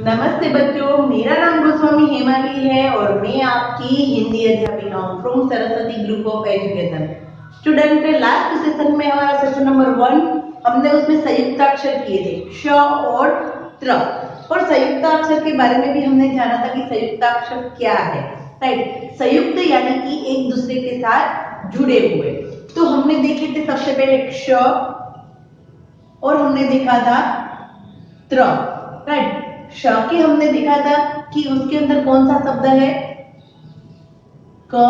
नमस्ते बच्चों, मेरा नाम गोस्वामी हेमाली है और मैं आपकी हिंदी अध्यापिका हूँ from Saraswati group of education. Student, last session में हमारा सेशन नंबर 1 हमने उसमें संयुक्ताक्षर किए थे श और त्र, और संयुक्ताक्षर के बारे में भी हमने जाना था कि संयुक्ताक्षर क्या है। राइट, संयुक्त यानी कि एक दूसरे के साथ जुड़े हुए। तो हमने देखे थे सबसे पहले श और हमने देखा था त्र। राइट, श के हमने देखा था कि उसके अंदर कौन सा शब्द है, क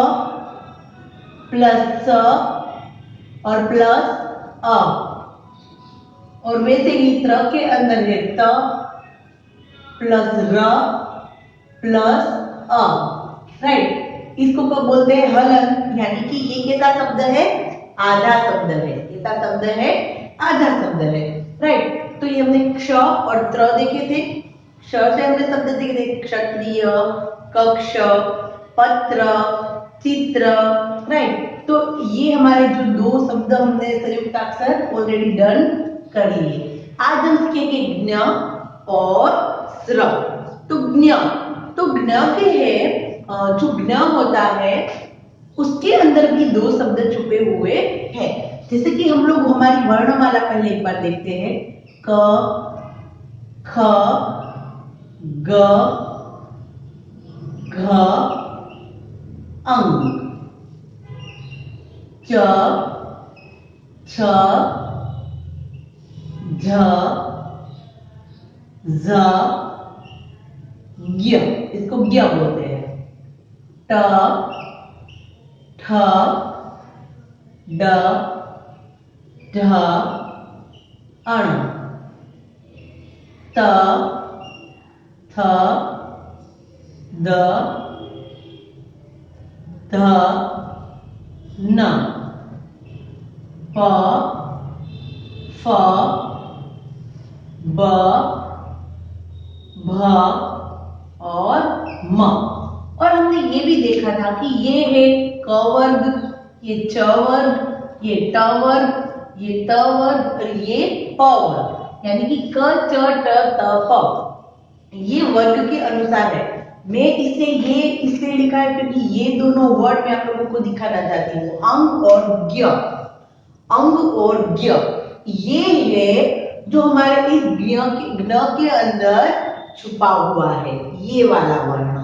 प्लस स और प्लस अ, और वैसे ही त्र के अंदर है त प्लस र प्लस अ। राइट, इसको कब बोलते हैं, हलन, यानी कि ये कैसा शब्द है, आधा शब्द है। कैसा शब्द है, आधा शब्द है। राइट, तो ये हमने क्ष और त्र देखे थे। क्ष से हमने शब्द देखे थे क्षत्रिय, कक्ष, पत्र, चित्र। राइट, तो ये हमारे जो दो शब्द हमने संयुक्ताक्षर ऑलरेडी डन कर लिए। आज हम सीखेंगे ज्ञ और स्र। तो ज्ञ के है, जो ज्ञ होता है उसके अंदर भी दो शब्द छुपे हुए हैं। जैसे कि हम लोग हमारी वर्णमाला पहले एक बार देखते हैं, क ख ग घ अंग, च छ झ झ ज्ञ, इसको ज्ञ बोलते हैं। ट ठ ड ढ अण, त थ द ध न, प फ ब भ और म। और हमने ये भी देखा था कि ये है क वर्ग, ये च वर्ग, ये ट वर्ग, ये त वर्ग और ये प वर्ग, यानी कि क च ट त प ये वर्ग के अनुसार है। मैं इसे ये इसलिए लिखा है क्योंकि ये दोनों वर्ड मैं आप लोगों को दिखाना चाहती हूँ, अंग और ज्ञ। अंग और ज्ञ ये है जो हमारे इस ज्ञ के अंदर छुपा हुआ है, ये वाला वर्ण।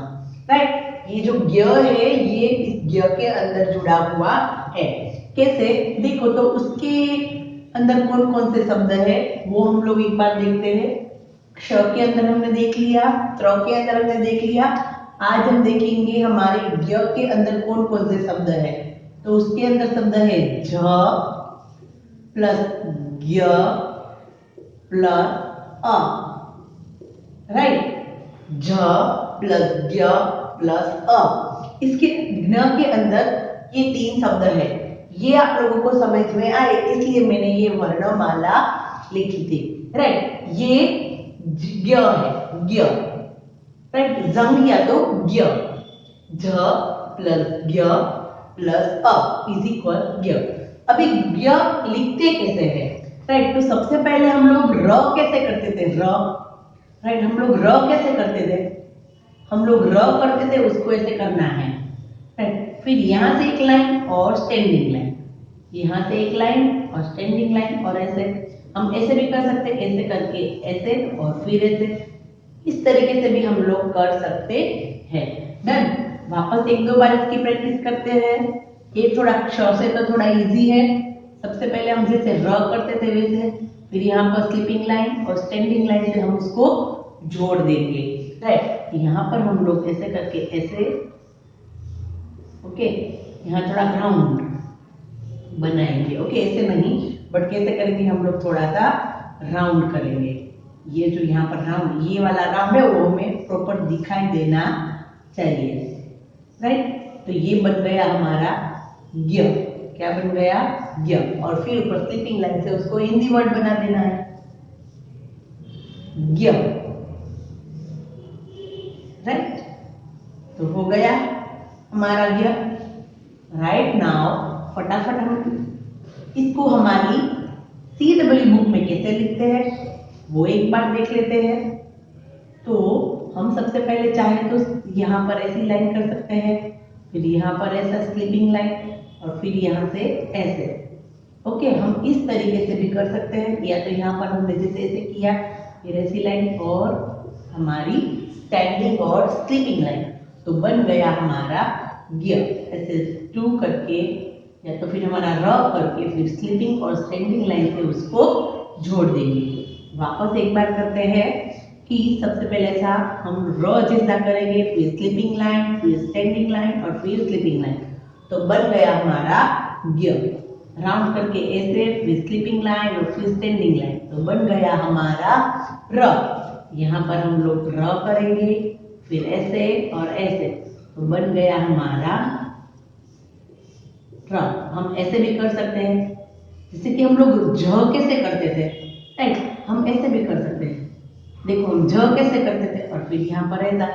राइट, ये जो ज्ञ है ये इस ज्ञ के अंदर जुड़ा हुआ है। कैसे देखो, तो उसके अंदर कौन कौन से शब्द है वो हम लोग एक बार देखते हैं। क्ष के अंदर हमने देख लिया, त्र के अंदर हमने देख लिया। आज हम देखेंगे हमारे ज्ञ के अंदर कौन कौन से शब्द है। तो उसके अंदर शब्द है झ प्लस ज्ञ प्लस अ। राइट, झ प्लस ज्ञ प्लस अ। इसके ज्ञ के अंदर ये तीन शब्द है। ये आप लोगों को समझ में आए इसलिए मैंने ये वर्णमाला लिखी थी। राइट, ये ज्ञ है, ज्ञ। राइट, जंग या तो ज्ञ, झ प्लस ज्ञ प्लस अ इज इक्वल ज्ञ। अभी ज्ञ लिखते कैसे हैं? राइट, तो सबसे पहले हम लोग र कैसे करते थे, र। राइट, हम लोग र कैसे करते थे, हम लोग र करते थे, उसको ऐसे करना है। राइट, फिर यहां से एक लाइन और स्टैंडिंग लाइन, यहां से एक लाइन और स्टैंडिंग लाइन, और ऐसे हम ऐसे भी कर सकते, ऐसे करके ऐसे और फिर ऐसे, इस तरीके से भी हम लोग कर सकते हैं। डन, वापस एक दो बार इसकी प्रैक्टिस करते हैं। ये थोड़ा क्ष से तो थोड़ा इजी है। सबसे पहले हम जैसे र करते थे वैसे, फिर यहाँ पर स्लीपिंग लाइन और स्टैंडिंग लाइन से हम उसको जोड़ देंगे। राइट, यहाँ पर हम लोग ऐसे करके ऐसे, ओके, यहाँ थोड़ा ग्राउंड बनाएंगे। ओके, ऐसे नहीं बट कैसे करेंगे, हम लोग थोड़ा सा राउंड करेंगे। ये जो यहाँ पर राउंड, ये वाला राउंड है वो हमें प्रॉपर दिखाई देना चाहिए। राइट, तो ये बन गया हमारा ज्ञ। क्या बन गया, ज्ञ। और फिर ऊपर स्लीपिंग लाइन से उसको हिंदी वर्ड बना देना है, ज्ञ। राइट, तो हो गया हमारा ज्ञ। राइट नाउ फटाफट हम इसको हमारी CW बुक में कैसे लिखते हैं वो एक बार देख लेते हैं। तो सबसे पहले चाहे तो यहाँ पर ऐसी लाइन कर सकते हैं, फिर यहाँ पर ऐसा स्लीपिंग लाइन और फिर यहाँ से ऐसे। ओके, हम इस तरीके से भी कर सकते हैं, या तो यहाँ पर हमने जैसे ऐसे किया, फिर ऐसी लाइन और हमारी स्टैंडिंग और स्लीपिंग लाइन, तो बन गया हमारा गियर। ऐसे टू करके या तो फिर हमारा र करके फिर स्लीपिंग और स्टैंडिंग लाइन से उसको जोड़ देंगे। वापस एक बार करते हैं कि सबसे पहले ऐसा हम र जैसा करेंगे, फिर स्लीपिंग लाइन, फिर स्टैंडिंग लाइन और फिर स्लीपिंग लाइन, तो बन गया हमारा गियर। राउंड करके ऐसे, फिर स्लीपिंग लाइन और फिर स्टैंडिंग लाइन, तो बन गया हमारा र। यहाँ पर हम लोग र करेंगे, फिर ऐसे और ऐसे, तो बन गया हमारा र। हम ऐसे भी कर सकते हैं, जैसे कि हम लोग झ कैसे करते थे, राइट, हम ऐसे भी कर सकते हैं। देखो हम झ कैसे करते थे और फिर यहाँ पर ऐसा,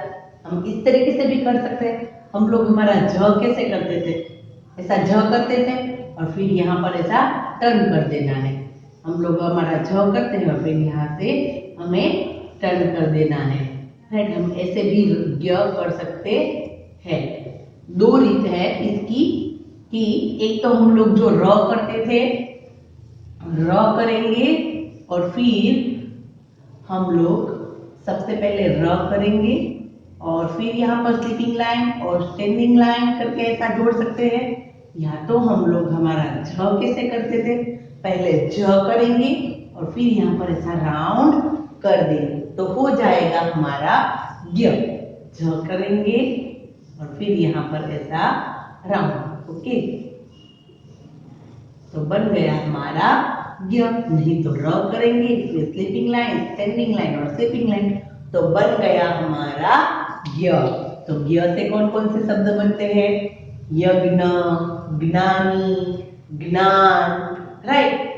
हम इस तरीके से भी कर सकते हैं। हम लोग हमारा झ कैसे करते थे, ऐसा झ करते थे और फिर यहाँ पर ऐसा टर्न कर देना है। हम लोग हमारा झ करते हैं और फिर यहाँ से हमें टर्न कर देना है, राइट। हम ऐसे भी य कर सकते हैं। दो रीत है इसकी, कि एक तो हम लोग जो र करते थे, र करेंगे और फिर हम लोग सबसे पहले र करेंगे और फिर यहाँ पर स्लीपिंग लाइन और स्टैंडिंग लाइन करके ऐसा जोड़ सकते हैं। या तो हम लोग हमारा झ कैसे करते थे, पहले झ करेंगे और फिर यहाँ पर ऐसा राउंड कर देंगे, तो हो जाएगा हमारा य। झ करेंगे और फिर यहाँ पर ऐसा राउंड, ओके, तो बन गया हमारा य। नहीं तो र करेंगे, फिर स्लीपिंग लाइन, स्टैंडिंग लाइन और स्लीपिंग लाइन, तो बन गया हमारा य। तो य से कौन कौन से शब्द बनते हैं, यज्ञ, ज्ञानी, ज्ञान, राइट।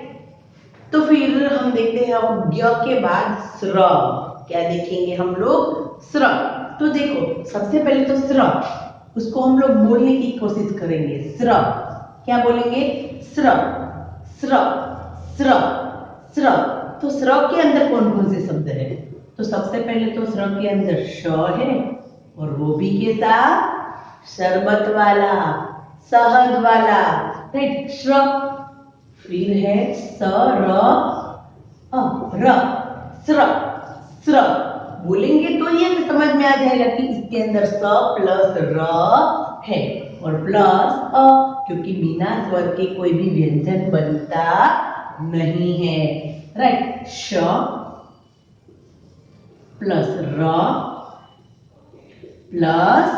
तो फिर हम देखते हैं अब य के बाद स्र, क्या देखेंगे हम लोग, स्र। तो देखो सबसे पहले तो स्र, उसको हम लोग बोलने की कोशिश करेंगे। स्र, क्या बोलेंगे, स्र, स्र, स्र, स्र। तो स्र के अंदर कौन कौन से शब्द है, तो सबसे पहले तो स्र के अंदर श है, और वो भी कैसा, शरबत वाला, शहद वाला, राइट, श्र। फिर है स र र, स्र, स्र बोलेंगे तो ये समझ में आ जाएगा कि इसके अंदर स प्लस र है और प्लस अ, क्योंकि बिना स्वर के कोई भी व्यंजन बनता नहीं है, राइट। श प्लस र प्लस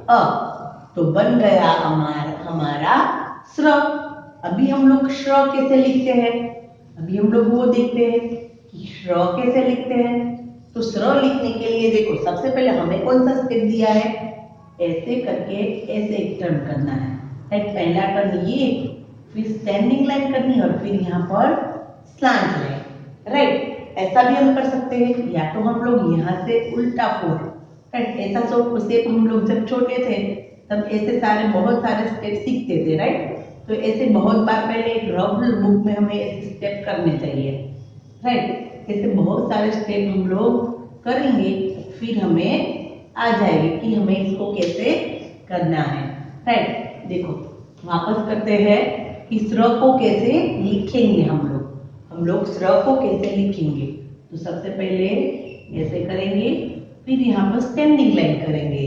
अ, तो बन गया हमारा स्र। अभी हम लोग श्र कैसे लिखते हैं, अभी हम लोग वो देखते हैं कि श्र कैसे लिखते हैं। तो श्र लिखने के लिए देखो सबसे पहले हमें कौन सा स्टेप दिया है, ऐसे करके ऐसे एक टर्न करना है, राइट। पहला टर्न ये, फिर स्टैंडिंग लाइन करनी और फिर यहाँ पर स्लैंट लाइन, राइट। ऐसा भी हम कर सकते हैं, या तो हम लोग यहाँ से उल्टा फोर, राइट। ऐसा स्टेप हम लोग जब छोटे थे तब ऐसे बहुत सारे स्टेप सीखते थे, राइट। तो ऐसे बहुत बार पहले एक रफ बुक में हमें ऐसे स्टेप करने चाहिए, राइट। ऐसे बहुत सारे स्टेप हम लोग करेंगे, फिर हमें आ जाएगी कि हमें इसको कैसे करना है, राइट। देखो वापस करते हैं कि स्र को कैसे लिखेंगे हम लोग स्र को कैसे लिखेंगे। तो सबसे पहले ऐसे करेंगे, फिर यहाँ पर स्टैंडिंग लाइन करेंगे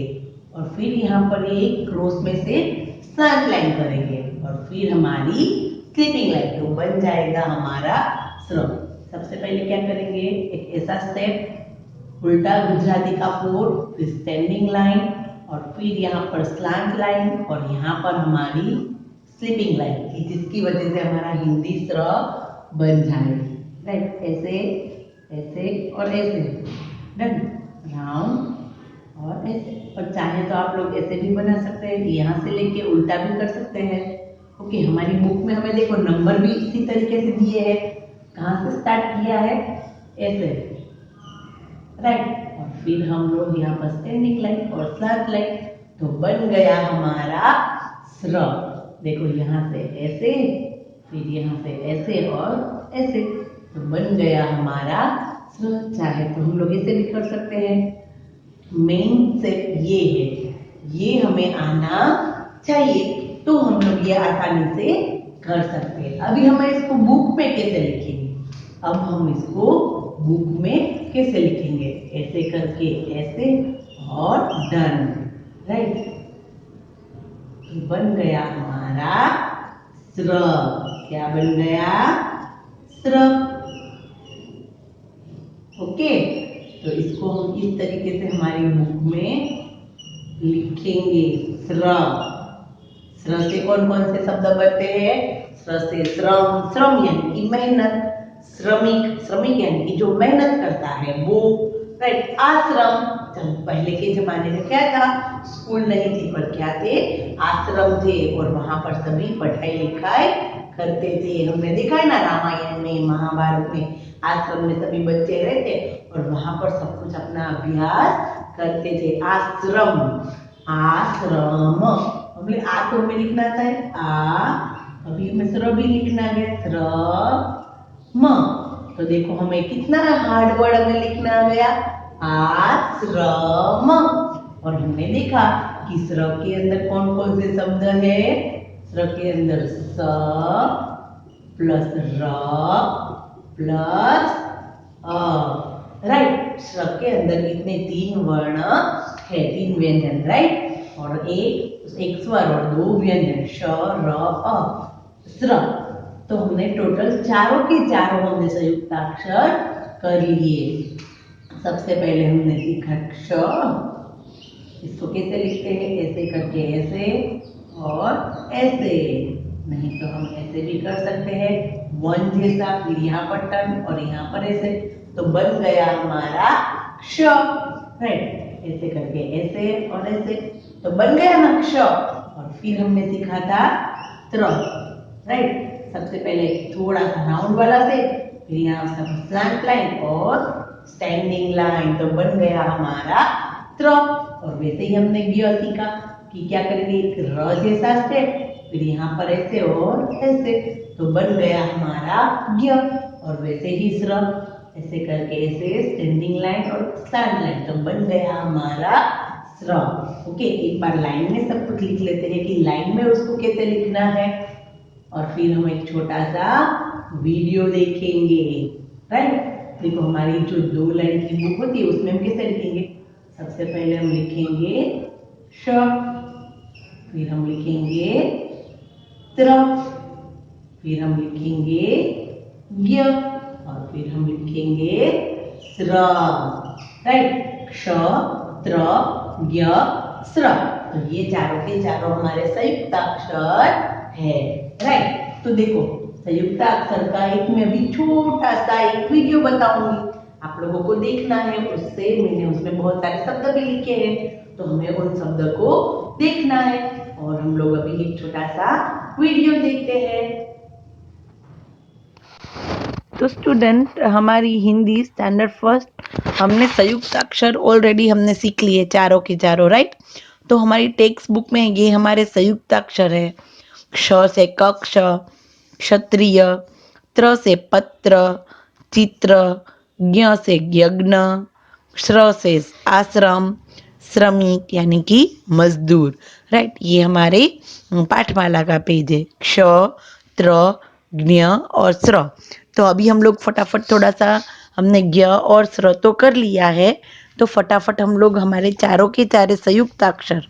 और फिर यहाँ पर एक क्रॉस में से स्लैंट लाइन करेंगे और फिर हमारी स्लीपिंग लाइन, तो बन जाएगा हमारा स्र। सबसे पहले क्या करेंगे, एक ऐसा स्टेप उल्टा गुजराती का फोर, फिर स्टैंडिंग लाइन और फिर यहाँ पर स्लैंट लाइन और यहाँ पर हमारी स्लीपिंग लाइन, जिसकी वजह से हमारा हिंदी स्र बन जाएगी, राइट। ऐसे ऐसे और ऐसे, डन, राउंड और ऐसे। और चाहे तो आप लोग ऐसे भी बना सकते हैं, यहाँ से लेके उल्टा भी कर सकते हैं, ओके। हमारी बुक में हमें देखो नंबर भी इसी तरीके से दिए हैं, कहाँ से स्टार्ट किया है, ऐसे, राइट। और फिर हम लोग यहाँ पर स्टैंडिंग लाइन और स्लैंट लाइन, तो बन गया हमारा स्र। देखो यहाँ से ऐसे, फिर यहाँ से ऐसे और ऐसे, तो बन गया हमारा स्र। चाहे तो हम लोग ऐसे भी कर सकते हैं, मेन स्टेप ये है, ये हमें आना चाहिए तो हम लोग ये आसानी से कर सकते हैं। अभी हम इसको बुक में कैसे लिखेंगे? अब हम इसको बुक में कैसे लिखेंगे? ऐसे करके ऐसे और डन, राइट। तो बन गया हमारा स्र। क्या बन गया? स्र। ओके, तो इसको हम इस तरीके से हमारी बुक में लिखेंगे। स्र। स्र से कौन कौन से शब्द बनते हैं? स्र से श्रम, श्रम यानी कि मेहनत, श्रमिक, श्रमिक यानी कि जो मेहनत करता है वो, राइट। आश्रम, जब पहले के जमाने में क्या था, स्कूल नहीं थी पर क्या थे, आश्रम थे और वहां पर सभी पढ़ाई लिखाई करते थे। हमने देखा है ना रामायण में, महाभारत में, आश्रम में सभी बच्चे रहते और वहां पर सब कुछ अपना अभ्यास करते थे। आश्रम, आश्रम, हमने आ तो में लिखना था आ, अभी हमें स्र भी लिखना है, स्र म। तो देखो हमें कितना हार्ड वर्ड हमें लिखना गया, आश्रम। और हमने देखा कि स्र के अंदर कौन कौन से शब्द है? स्र के अंदर स प्लस र प्लस अ, राइट। स्र के अंदर कितने? 3 वर्ण है, 3 व्यंजन, राइट। और एक स्वर और 2 व्यंजन, श र अ, स्र। तो हमने टोटल चारों के चारों हमने संयुक्ताक्षर कर लिए। सबसे पहले हमने सीखा क्ष, इसको कैसे लिखते हैं? ऐसे करके ऐसे और ऐसे, नहीं तो हम ऐसे भी कर सकते हैं, वन जैसा, फिर यहाँ पर टर्न और यहाँ पर ऐसे, तो बन गया हमारा क्ष, राइट। ऐसे करके ऐसे और ऐसे, तो बन गया ना क्ष। और फिर हमने सीखा था त्र, राइट। सबसे पहले थोड़ा सा राउंड वाला से, फिर यहाँ सब स्लैंट लाइन और स्टैंडिंग लाइन, तो बन गया हमारा त्र। और वैसे ही हमने ज्ञ सीखा कि क्या करेंगे, एक र जैसा स्टेप, फिर यहाँ पर ऐसे और ऐसे, तो बन गया हमारा ज्ञ। और वैसे ही स्र, ऐसे करके ऐसे स्टैंडिंग लाइन और स्लैंट लाइन, तो बन गया हमारा स्र। ओके, एक बार लाइन में सब कुछ लिख लेते हैं कि लाइन में उसको कैसे लिखना है, और फिर हम एक छोटा सा वीडियो देखेंगे, राइट। देखो हमारी जो 2 लाइन की बुक होती है उसमें हम कैसे लिखेंगे? सबसे पहले हम लिखेंगे श, फिर हम लिखेंगे त्र, फिर हम लिखेंगे ज्ञ और फिर हम लिखेंगे स्र, राइट। क्ष, त्र, ज्ञ, स्र। तो ये चारों के चारों हमारे संयुक्ताक्षर है, राइट। तो देखो संयुक्ताक्षर का एक मैं अभी छोटा सा एक वीडियो बताऊंगी, आप लोगों को देखना है। उससे मैंने उसमें बहुत सारे शब्द भी लिखे हैं, तो हमें उन शब्द को देखना है। और हम लोग अभी एक छोटा सा वीडियो देखते हैं। तो स्टूडेंट, हमारी हिंदी स्टैंडर्ड फर्स्ट हमने संयुक्ताक्षर ऑलरेडी हमने सीख लिए चारों के चारों, राइट। तो हमारी टेक्स्ट बुक में ये हमारे संयुक्ताक्षर है। क्ष से कक्ष, क्षत्रिय, त्र से पत्र, चित्र, ज्ञ से यज्ञ, श्र से आश्रम, श्रमिक यानी कि मजदूर, राइट। ये हमारे पाठमाला का पेज है, क्ष, त्र, ज्ञ और स्र। तो अभी हम लोग फटाफट थोड़ा सा हमने ज्ञ और स्र तो कर लिया है, तो फटाफट हम लोग हमारे चारों के चारे संयुक्ताक्षर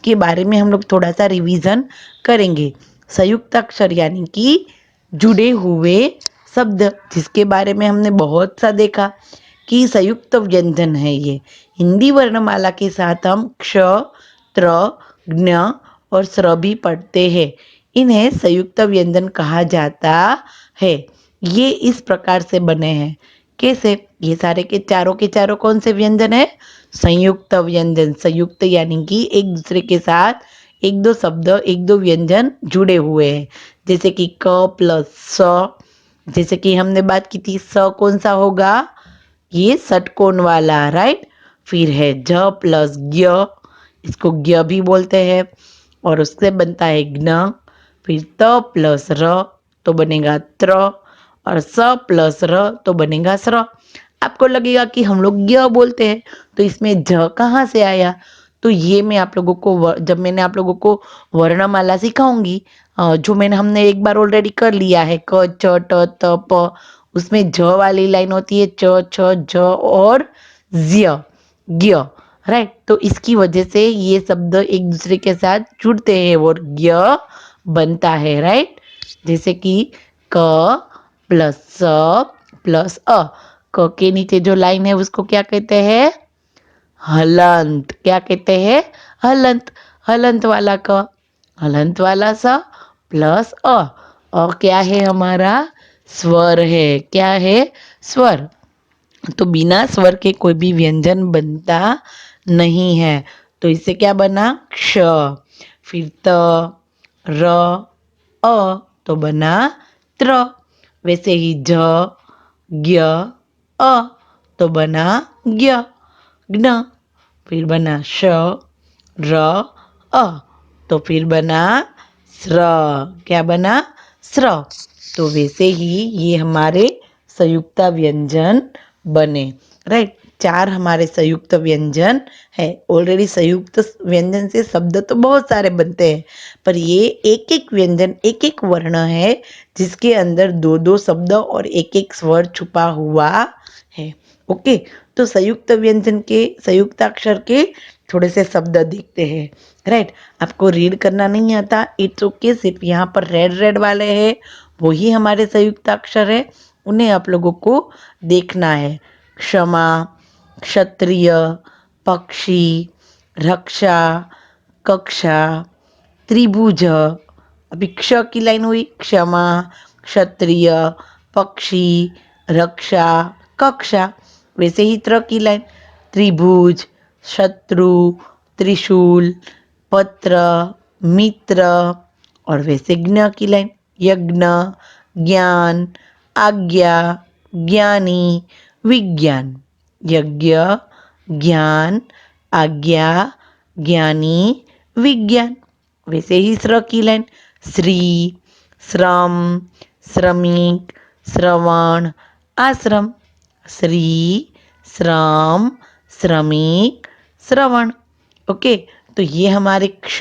के बारे में हम लोग थोड़ा सा रिवीजन करेंगे। संयुक्ताक्षर यानी कि जुड़े हुए शब्द, जिसके बारे में हमने बहुत सा देखा कि संयुक्त व्यंजन है। ये हिंदी वर्णमाला के साथ हम क्ष, त्र, ज्ञ और स्र भी पढ़ते हैं। इन्हें संयुक्त व्यंजन कहा जाता है। ये इस प्रकार से बने हैं। कैसे? ये सारे के चारों कौन से व्यंजन है? संयुक्त व्यंजन। संयुक्त यानी कि एक दूसरे के साथ एक दो शब्द, एक दो व्यंजन जुड़े हुए हैं। जैसे कि क प्लस स, जैसे कि हमने बात की थी, स कौन सा होगा? ये षटकोण वाला, राइट। फिर है झ प्लस ज्ञ, इसको ज्ञ भी बोलते हैं, और उससे बनता है ज्ञ। फिर त प्लस र तो बनेगा त्र, और स प्लस र तो बनेगा स्र। आपको लगेगा कि हम लोग य बोलते हैं, तो इसमें ज कहाँ से आया? तो ये मैं आप लोगों को जब मैंने आप लोगों को वर्णमाला सिखाऊंगी, जो हमने एक बार ऑलरेडी कर लिया है, क च ट त प, उसमें ज वाली लाइन होती है च छ ज और ज्य ज्ञ, राइट। तो इसकी वजह से ये शब्द एक दूसरे के साथ जुड़ते हैं और ज्ञ बनता है, राइट। जैसे कि क प्लस स प्लस अ, क के नीचे जो लाइन है उसको क्या कहते हैं? हलंत। क्या कहते हैं? हलंत। हलंत वाला क, हलंत वाला स प्लस अ क्या है हमारा? स्वर है। क्या है? स्वर। तो बिना स्वर के कोई भी व्यंजन बनता नहीं है। तो इससे क्या बना? क्ष। फिर त, र, अ, तो बना त्र। वैसे ही ज, ज्ञ, अ, तो बना ज्ञ, ज्ञ। फिर बना श, र, अ, तो फिर बना स्र। क्या बना? स्र। तो वैसे ही ये हमारे संयुक्त व्यंजन बने, राइट। चार हमारे संयुक्त व्यंजन है। ऑलरेडी संयुक्त व्यंजन से शब्द तो बहुत सारे बनते हैं, पर ये एक एक व्यंजन एक एक वर्ण है जिसके अंदर दो दो शब्द और एक एक स्वर छुपा हुआ है। ओके, तो संयुक्त व्यंजन के संयुक्त अक्षर के थोड़े से शब्द देखते हैं, राइट। आपको रीड करना नहीं आता, इट्स ओके। सिर्फ यहाँ पर रेड रेड वाले हैं, वही हमारे संयुक्त अक्षर है, उन्हें आप लोगों को देखना है। क्षमा, क्षत्रिय, पक्षी, रक्षा, कक्षा, त्रिभुज। अभी क्ष की लाइन हुई, क्षमा, क्षत्रिय, पक्षी, रक्षा, कक्षा। वैसे ही त्र की लाइन, त्रिभुज, शत्रु, त्रिशूल, पत्र, मित्र। और वैसे ज्ञ की लाइन, यज्ञ, ज्ञान, आज्ञा, ज्ञानी, विज्ञान। यज्ञ, ज्ञान, आज्ञा, ज्ञानी, विज्ञान। वैसे ही श्र की लाइन, श्री, श्रम, श्रमिक, श्रवण, आश्रम। श्री, श्रम, श्रमिक, श्रवण। ओके, तो ये हमारे क्ष,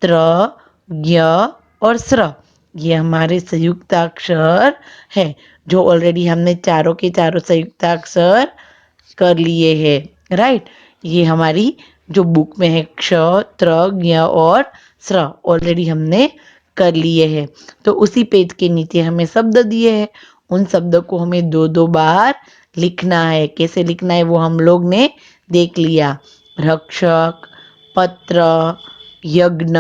त्र, ज्ञ और स्र, ये हमारे संयुक्त अक्षर है, जो ऑलरेडी हमने चारों के चारों संयुक्त अक्षर कर लिए हैं, राइट। ये हमारी जो बुक में है क्ष, त्र, ज्ञ और स्र, ऑलरेडी हमने कर लिए हैं। तो उसी पेज के नीचे हमें शब्द दिए हैं, उन शब्दों को हमें दो दो बार लिखना है। कैसे लिखना है वो हम लोग ने देख लिया। रक्षक, पत्र, यज्ञ,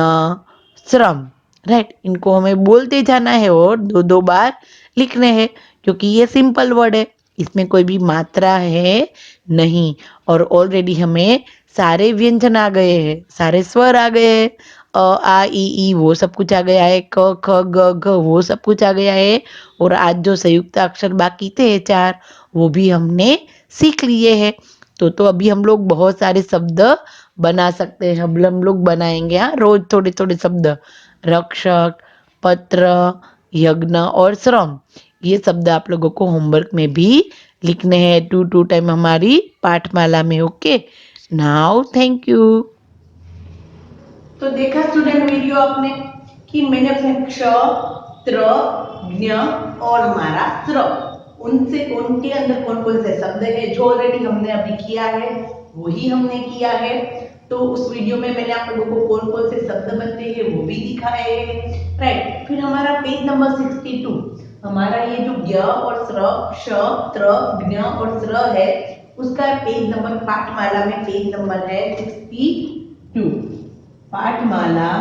श्रम, राइट। इनको हमें बोलते जाना है और दो दो बार लिखने हैं, क्योंकि ये सिंपल वर्ड है, इसमें कोई भी मात्रा है नहीं। और ऑलरेडी हमें सारे व्यंजन आ गए हैं, सारे स्वर आ गए हैं, अ आ ई वो सब कुछ आ गया है, क ख ग घ वो सब कुछ आ गया है। और आज जो संयुक्त अक्षर बाकी थे चार, वो भी हमने सीख लिए हैं। तो अभी हम लोग बहुत सारे शब्द बना सकते हैं। हम लोग बनाएंगे, हाँ, रोज थोड़े थोड़े शब्द। रक्षक, पत्र, यज्ञ और श्रम, ये शब्द आप लोगों को होमवर्क में भी लिखने हैं 2 टाइम हमारी पाठमाला में। Okay, now thank you. तो देखा स्टूडेंट वीडियो आपने कि मैंने अपने क्ष, त्र, ज्ञ और हमारा स्र, उनसे उनके अंदर कौन कौन से शब्द है जो ऑलरेडी हमने अभी किया है, वही हमने किया है। तो उस वीडियो में मैंने आप लोगों को कौन कौन से शब्द बनते हैं वो भी दिखाए हैं, राइट। फिर हमारा पेज नंबर 62, हमारा ये जो ज्ञ और स्र, क्ष, त्र, ज्ञ और स्र है, उसका पेज नंबर पाठमाला में पेज नंबर है 62। पाठमाला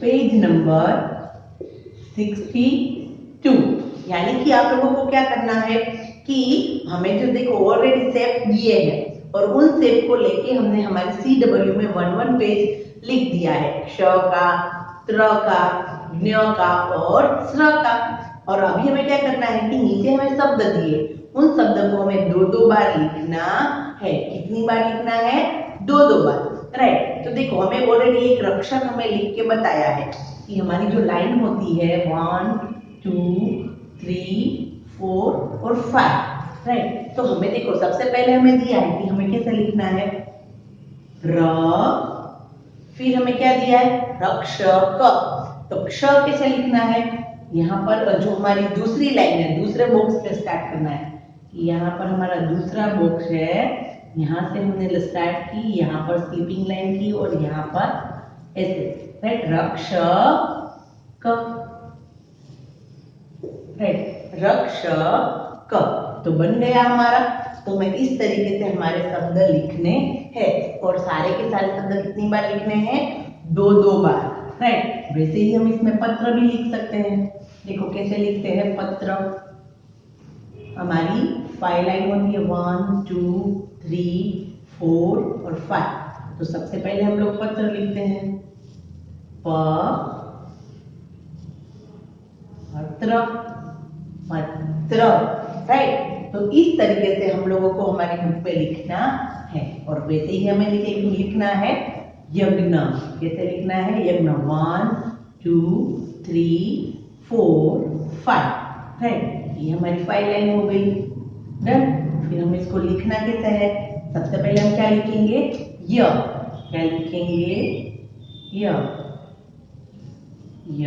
पेज नंबर 62। यानी कि आप लोगों को क्या करना है कि हमें जो देखो ऑलरेडी शेप दिए हैं और उन शेप को लेके हमने हमारे CW में 1 पेज लिख दिया है, क्ष का, त्र का, ज्ञ का और स्र का। और अभी हमें क्या करना है कि नीचे हमें शब्द दिए, उन शब्द को हमें दो दो बार लिखना है। कितनी बार लिखना है? दो दो बार, राइट। तो देखो हमें ऑलरेडी एक रक्षक हमें लिख के बताया है कि हमारी जो लाइन होती है 1 2 3, 4 और 5, राइट। तो हमें देखो सबसे पहले हमें दिया है कि हमें कैसे लिखना है, र, फिर हमें क्या दिया है, रक्ष क। तो क्ष कैसे लिखना है, यहाँ पर जो हमारी दूसरी लाइन है, दूसरे बॉक्स से स्टार्ट करना है। यहाँ पर हमारा दूसरा बॉक्स है, यहाँ से हमने स्टार्ट की, यहाँ पर स्लीपिंग लाइन की और यहाँ पर ऐसे, राइट, रक्ष क, राइट, रक्ष क। तो बन गया हमारा। तो मैं इस तरीके से हमारे शब्द लिखने हैं और सारे के सारे शब्द कितनी बार लिखने हैं, 2-2 बार, राइट। वैसे ही हम इसमें पत्र भी लिख सकते हैं। देखो कैसे लिखते हैं पत्र। हमारी 5 लाइन होती है, 1, 2, 3, 4 और 5। तो सबसे पहले हम लोग पत्र लिखते हैं, पत्र, पत्र, राइट। तो इस तरीके से हम लोगों को हमारी बुक पे लिखना है। और वैसे ही हमें लिखना है यज्ञ। कैसे लिखना है, यज्ञ, 1, 2, 3, 4, 5, राइट। ये हमारी 5 लाइन हो गई, डन। फिर हम इसको लिखना कैसे है, सबसे पहले हम क्या लिखेंगे, य। क्या लिखेंगे, य, य।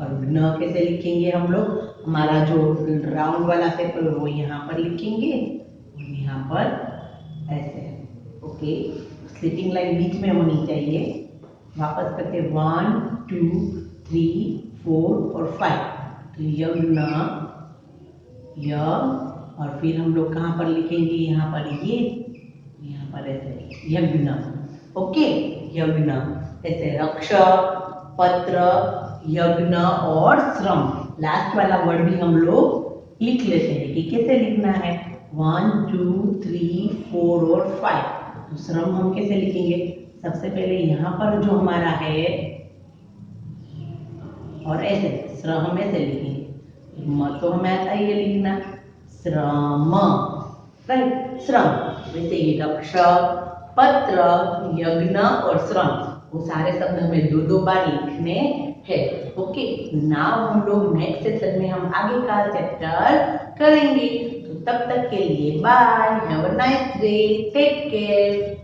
और न कैसे लिखेंगे हम लोग, हमारा जो राउंड वाला शेप वो यहाँ पर लिखेंगे और यहाँ पर ऐसे, ओके। स्लीपिंग लाइन बीच में होनी चाहिए। वापस करते 1, 2, 3, 4 और 5। तो यज्ञ, य, और फिर हम लोग कहाँ पर लिखेंगे, यहाँ पर ये, यहाँ पर ऐसे यज्ञ, ओके, यज्ञ। ऐसे रक्ष, पत्र, यज्ञ और श्रम। लास्ट वाला वर्ड भी हम लोग लिख लेते हैं कि कैसे लिखना है, 1, 2, 3, 4 और 5। तो श्रम हम कैसे लिखेंगे, सबसे पहले यहाँ पर जो हमारा है और ऐसे श्रम ऐसे लिखेंगे। तो हमें आता है ये लिखना, श्रम, राइट, श्रम। वैसे ये रक्ष, पत्र, यज्ञ और श्रम, वो सारे शब्द हमें 2-2 बार लिखने हैं, ओके। नाउ हम लोग नेक्स्ट सेशन में हम आगे का चैप्टर करेंगे। तो तब तक के लिए bye, have a nice day, take care.